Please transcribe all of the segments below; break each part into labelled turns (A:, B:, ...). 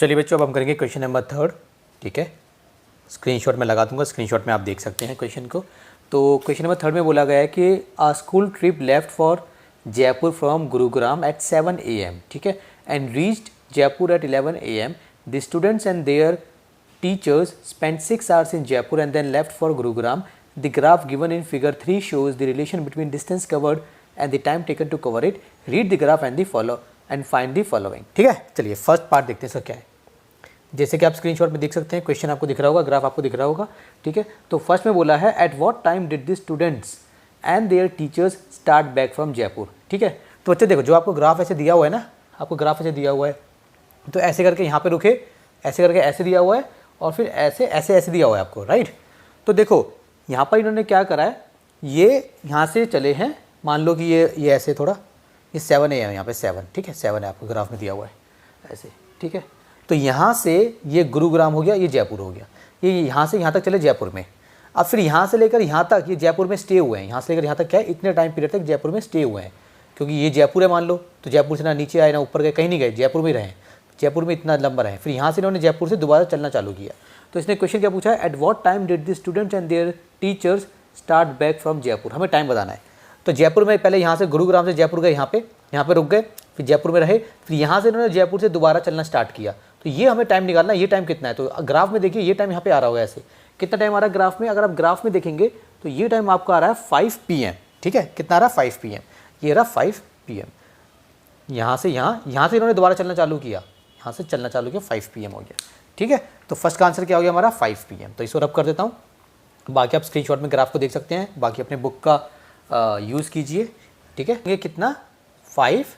A: चलिए बच्चों, अब हम करेंगे क्वेश्चन नंबर 3। ठीक है, स्क्रीनशॉट में लगा दूंगा, स्क्रीनशॉट में आप देख सकते हैं क्वेश्चन को। तो क्वेश्चन नंबर 3 में बोला गया है कि a school trip left for Jaipur from Gurugram at 7 AM, ठीक है, and reached Jaipur at 11 AM. The students and their teachers spent 6 hours in Jaipur and then left for Gurugram. The graph given in figure 3 shows the relation between distance covered and the time taken to cover it. Read the graph and find the following. ठीक है, चलिए first part देखते हैं sir क्या है। जैसे कि आप स्क्रीनशॉट में देख सकते हैं, क्वेश्चन आपको दिख रहा होगा, ग्राफ आपको दिख रहा होगा। ठीक है, तो फर्स्ट में बोला है at what time did the students and there teachers start back from Jaipur. ठीक है, तो बच्चे देखो, जो आपको ग्राफ ऐसे दिया हुआ है ना, आपको ग्राफ ऐसे दिया हुआ है, तो ऐसे करके यहाँ पे रुके, ऐसे करके ऐसे दिया हुआ है, और फिर ऐसे ऐसे ऐसे दिया हुआ है आपको, राइट। तो देखो यहाँ पर इन्होंने क्या करा है, ये यहाँ से चले हैं, मान लो कि ये ऐसे थोड़ा, ये 7 AM है यहाँ पे 7, ठीक है, 7 है आपको ग्राफ में दिया हुआ है ऐसे। ठीक है, तो यहाँ से ये गुरुग्राम हो गया, ये जयपुर हो गया, ये यहाँ से यहाँ तक चले जयपुर में। अब फिर यहाँ से लेकर यहाँ तक ये जयपुर में स्टे हुए हैं, यहाँ से लेकर यहाँ तक क्या है, इतने टाइम पीरियड तक जयपुर में स्टे हुए हैं, क्योंकि ये जयपुर है मान लो, तो जयपुर से ना नीचे आए ना ऊपर गए, कहीं नहीं गए, जयपुर में रहे, जयपुर में इतना लंबा रहे। फिर यहाँ से इन्होंने जयपुर से दोबारा चलना चालू किया। तो इसने क्वेश्चन क्या पूछा है, at what time did the students and there teachers start back from Jaipur. हमें टाइम बताना है। तो जयपुर में पहले यहाँ से गुरुग्राम से जयपुर गए, यहाँ पे रुक गए, फिर जयपुर में रहे, फिर यहाँ से इन्होंने जयपुर से दोबारा चलना स्टार्ट किया। तो ये हमें टाइम निकालना है, ये टाइम कितना है। तो ग्राफ में देखिए, ये टाइम यहाँ पे आ रहा होगा ऐसे, कितना टाइम आ रहा है ग्राफ में। अगर आप ग्राफ में देखेंगे तो ये टाइम आपका आ रहा है 5 PM। ठीक है, कितना आ रहा है 5 PM, ये रहा 5 PM। यहाँ से इन्होंने दोबारा चलना चालू किया, यहाँ से चलना चालू किया, 5 PM हो गया। ठीक है, तो फर्स्ट का आंसर क्या हो गया हमारा 5 PM। तो इसको रब कर देता हूँ, बाकी आप स्क्रीनशॉट में ग्राफ को देख सकते हैं, बाकी अपने बुक का यूज़ कीजिए। ठीक है, ये कितना 5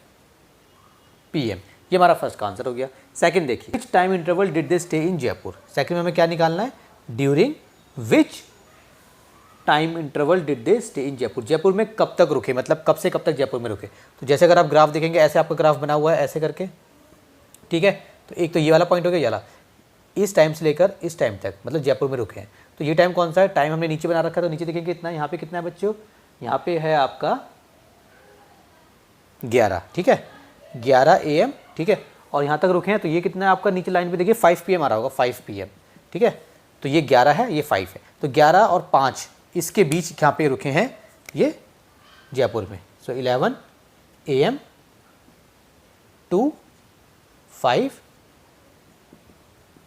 A: PM, ये हमारा फर्स्ट का आंसर हो गया। सेकंड देखिए, विच time interval did they stay in Jaipur. Second में हमें क्या निकालना है, during which time interval did they stay in Jaipur. Jaipur में कब तक रुके, मतलब कब से कब तक जयपुर में रुके। तो जैसे अगर आप ग्राफ देखेंगे, ऐसे आपका ग्राफ बना हुआ है ऐसे करके, ठीक है, तो एक तो ये वाला पॉइंट हो गया, ये वाला, इस टाइम से लेकर इस टाइम तक, मतलब जयपुर में रुके हैं। तो ये टाइम कौन सा है, टाइम हमने नीचे बना रखा है, तो नीचे देखेंगे कितना, यहाँ पे कितना है बच्चों, यहाँ पे है आपका 11। ठीक है, 11 AM। ठीक है, और यहाँ तक रुके हैं, तो ये कितना है आपका, नीचे लाइन पे देखिए 5 PM आ रहा होगा, 5 PM। ठीक है, तो ये 11 है, ये 5 है, तो 11 और 5 इसके बीच यहाँ पे रुके हैं ये जयपुर में। सो 11 AM to 5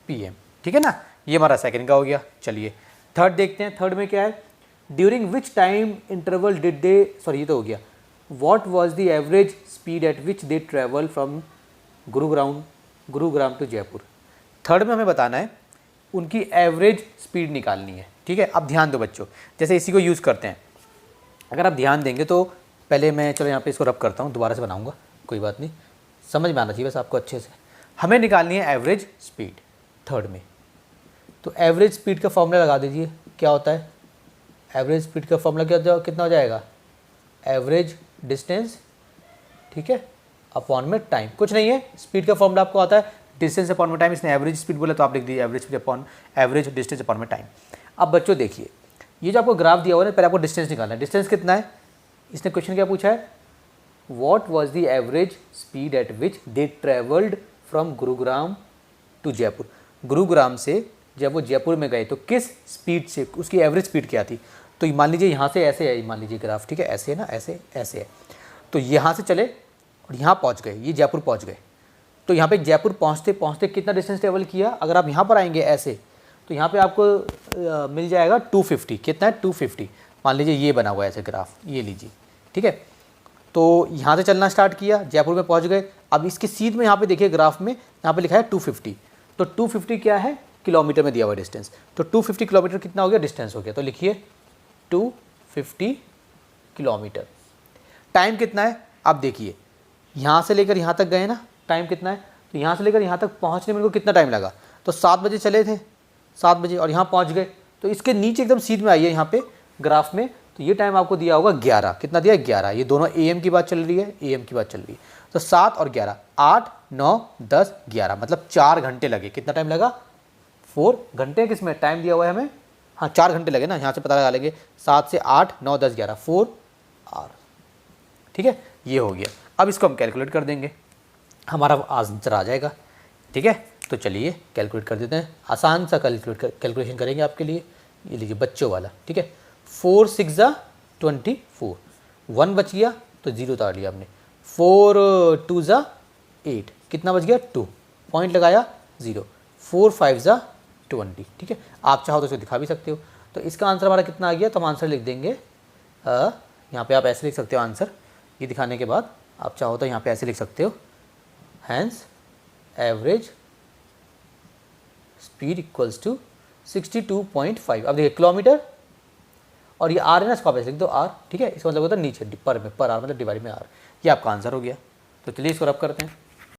A: PM। ठीक है ना, ये हमारा सेकंड का हो गया। चलिए थर्ड देखते हैं। थर्ड में क्या है, during which time interval did they, sorry ये तो हो गया, what was the average speed at which they travel from Gurugram to Jaipur. Third में हमें बताना है उनकी एवरेज स्पीड निकालनी है। ठीक है, अब ध्यान दो बच्चों, जैसे इसी को यूज़ करते हैं, अगर आप ध्यान देंगे तो पहले मैं, चलो यहाँ पे इसको रब करता हूँ, दोबारा से बनाऊँगा, कोई बात नहीं, समझ में आना चाहिए बस आपको अच्छे से। हमें निकालनी है एवरेज स्पीड थर्ड में। तो एवरेज स्पीड का फॉर्मूला लगा दीजिए, क्या होता है एवरेज स्पीड का फॉर्मूला, कितना हो जाएगा, एवरेज डिस्टेंस, ठीक है, अपॉन में टाइम। कुछ नहीं है, स्पीड का फॉर्मूला आपको आता है डिस्टेंस अपॉन में टाइम, इसने एवरेज स्पीड बोला तो आप लिख दीजिए average speed upon average distance upon में टाइम। अब बच्चों देखिए, ये जो आपको ग्राफ दिया हुआ है, पहले आपको डिस्टेंस निकालना है। डिस्टेंस कितना है, इसने क्वेश्चन क्या पूछा है, what was the average speed at which they travelled from Gurugram to Jaipur. Gurugram से जब वो जयपुर में गए तो किस स्पीड से, उसकी एवरेज स्पीड क्या थी। तो मान लीजिए यहाँ से ऐसे है, मान लीजिए ग्राफ, ठीक है, ऐसे है ना, ऐसे ऐसे है, तो यहाँ से चले और यहाँ पहुँच गए, ये जयपुर पहुँच गए। तो यहाँ पे जयपुर पहुँचते पहुँचते कितना डिस्टेंस ट्रेवल किया, अगर आप यहाँ पर आएंगे ऐसे, तो यहाँ पे आपको मिल जाएगा 250। कितना है 250, मान लीजिए ये बना हुआ है ऐसे ग्राफ, ये लीजिए, ठीक है। तो यहाँ से चलना स्टार्ट किया, जयपुर में पहुँच गए। अब इसके सीध में यहाँ पे देखिए ग्राफ में, यहाँ पे लिखा है 250। तो 250 क्या है, किलोमीटर में दिया हुआ डिस्टेंस। तो 250 किलोमीटर कितना हो गया, डिस्टेंस हो गया। तो लिखिए 250 किलोमीटर। टाइम कितना है, आप देखिए यहाँ से लेकर यहाँ तक गए ना, टाइम कितना है, तो यहाँ से लेकर यहाँ तक पहुँचने में इनको कितना टाइम लगा। तो 7 बजे चले थे, 7 बजे, और यहाँ पहुँच गए। तो इसके नीचे एकदम सीध में आइए यहाँ पे ग्राफ में, तो ये टाइम आपको दिया होगा 11। कितना दिया, 11। ये दोनों AM की बात चल रही है, AM की बात चल रही है। तो 7 और 11, 8, 9, 10, 11, मतलब 4 घंटे लगे। कितना टाइम लगा, 4 घंटे। किसमें टाइम दिया हुआ है हमें, हाँ 4 घंटे लगे ना, यहाँ से पता लगा लेंगे, 7 से 8, 9, 10, 11, 4 आवर। ठीक है, ये हो गया। अब इसको हम कैलकुलेट कर देंगे, हमारा आंसर आ जाएगा। ठीक है, तो चलिए कैलकुलेट कर देते हैं, आसान सा कैलकुलेशन करेंगे आपके लिए। ये लीजिए बच्चों वाला, ठीक है। 4 6 ज़ा 24, 1 बच गया तो 0 उतार लिया आपने। 4 2 ज़ा 8, कितना बच गया 2, पॉइंट लगाया 0। 4 5 ज़ा 20, ठीक है। आप चाहो तो इसको दिखा भी सकते हो। तो इसका आंसर हमारा कितना आ गया, तो हम आंसर लिख देंगे यहाँ पे आप ऐसे लिख सकते हो आंसर, ये दिखाने के बाद आप चाहो तो यहाँ पे ऐसे लिख सकते हो, hence average speed equals to 62.5। अब देखिए किलोमीटर और ये आर है ना, इसको आप ऐसे लिख दो आर, ठीक है। इसका मतलब होता है नीचे पर में, पर आर मतलब डिवाइड में आर। ये आपका आंसर हो गया। तो चलिए इसको रब करते हैं।